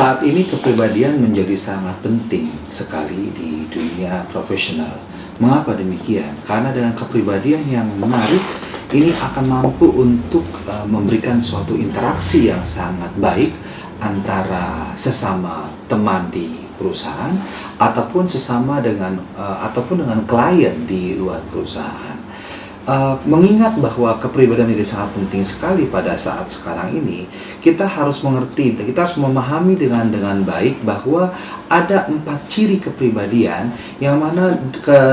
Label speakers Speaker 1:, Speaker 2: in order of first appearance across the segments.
Speaker 1: Saat ini kepribadian menjadi sangat penting sekali di dunia profesional. Mengapa demikian? Karena dengan kepribadian yang menarik, ini akan mampu untuk memberikan suatu interaksi yang sangat baik antara sesama teman di perusahaan ataupun dengan klien di luar perusahaan. Mengingat bahwa kepribadian ini sangat penting sekali pada saat sekarang ini, kita harus mengerti, kita harus memahami dengan baik bahwa ada 4 ciri kepribadian yang mana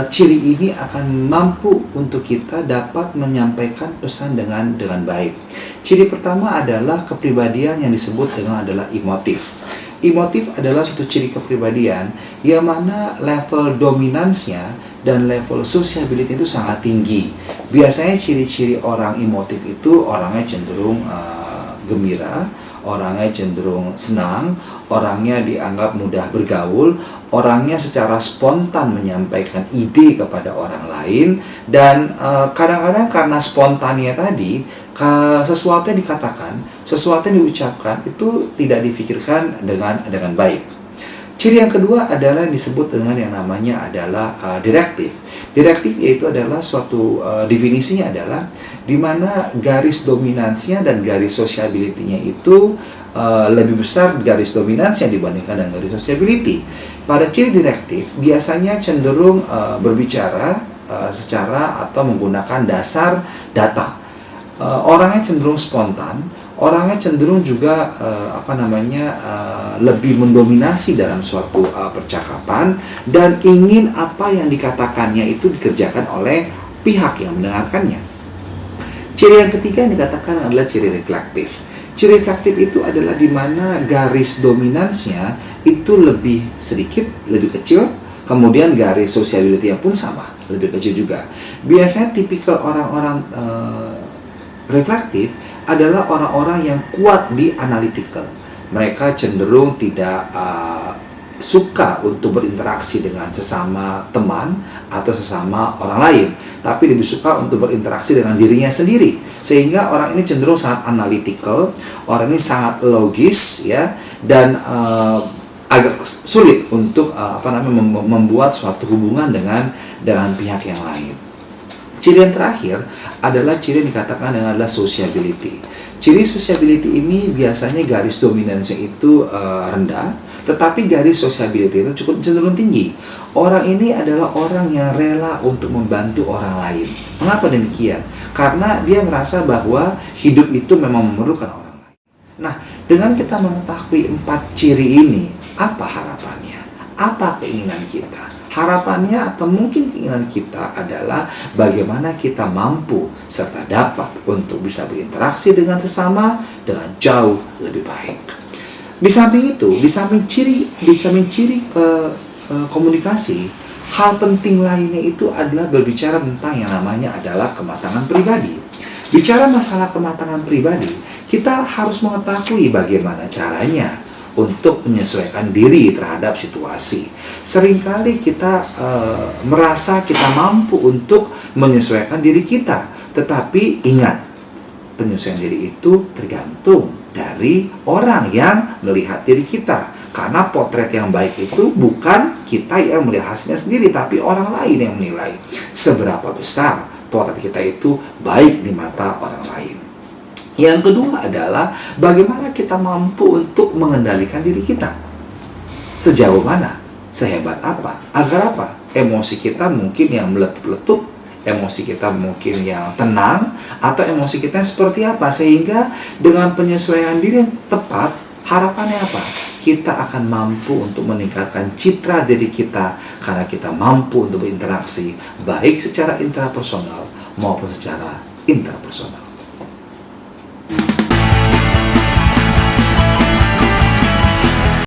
Speaker 1: ciri ini akan mampu untuk kita dapat menyampaikan pesan dengan baik. Ciri pertama adalah kepribadian yang disebut dengan adalah emotif. Emotif adalah suatu ciri kepribadian yang mana level dominansnya dan level sociability itu sangat tinggi. Biasanya ciri-ciri orang emotif itu orangnya cenderung gembira, orangnya cenderung senang, orangnya dianggap mudah bergaul, orangnya secara spontan menyampaikan ide kepada orang lain, dan kadang-kadang karena spontannya tadi, sesuatu yang dikatakan, sesuatu yang diucapkan itu tidak difikirkan dengan baik. Ciri yang kedua adalah disebut dengan yang namanya adalah direktif. Direktif yaitu adalah suatu definisinya adalah di mana garis dominansinya dan garis sociability-nya itu lebih besar garis dominansinya dibandingkan dengan garis sociability. Pada ciri direktif biasanya cenderung berbicara secara atau menggunakan dasar data. Orangnya cenderung spontan, orangnya cenderung juga lebih mendominasi dalam suatu percakapan dan ingin apa yang dikatakannya itu dikerjakan oleh pihak yang mendengarkannya. Ciri yang ketiga yang dikatakan adalah ciri reflektif. Ciri reflektif itu adalah di mana garis dominansnya itu lebih sedikit, lebih kecil, kemudian garis sociability-nya pun sama, lebih kecil juga. Biasanya tipikal orang-orang reflektif adalah orang-orang yang kuat di analytical. Mereka cenderung tidak suka untuk berinteraksi dengan sesama teman atau sesama orang lain, tapi lebih suka untuk berinteraksi dengan dirinya sendiri. Sehingga orang ini cenderung sangat analytical, orang ini sangat logis ya, dan agak sulit untuk membuat suatu hubungan dengan pihak yang lain. Ciri yang terakhir adalah ciri yang dikatakan dengan adalah sociability. Ciri sociability ini biasanya garis dominansinya itu rendah, tetapi garis sociability itu cukup cenderung tinggi. Orang ini adalah orang yang rela untuk membantu orang lain. Mengapa demikian? Karena dia merasa bahwa hidup itu memang memerlukan orang lain. Nah, dengan kita mengetahui 4 ciri ini, apa harapannya? Apa keinginan kita? Harapannya atau mungkin keinginan kita adalah bagaimana kita mampu serta dapat untuk bisa berinteraksi dengan sesama dengan jauh lebih baik. Di samping itu, di samping ciri komunikasi, hal penting lainnya itu adalah berbicara tentang yang namanya adalah kematangan pribadi. Bicara masalah kematangan pribadi, kita harus mengetahui bagaimana caranya untuk menyesuaikan diri terhadap situasi. Seringkali kita merasa kita mampu untuk menyesuaikan diri kita, tetapi ingat, penyesuaian diri itu tergantung dari orang yang melihat diri kita. Karena potret yang baik itu bukan kita yang melihat hasilnya sendiri, tapi orang lain yang menilai seberapa besar potret kita itu baik di mata orang lain. Yang kedua adalah bagaimana kita mampu untuk mengendalikan diri kita. Sejauh mana? Sehebat apa? Agar apa? Emosi kita mungkin yang meletup-letup, emosi kita mungkin yang tenang, atau emosi kita seperti apa? Sehingga dengan penyesuaian diri yang tepat, harapannya apa? Kita akan mampu untuk meningkatkan citra diri kita karena kita mampu untuk berinteraksi baik secara intrapersonal maupun secara interpersonal.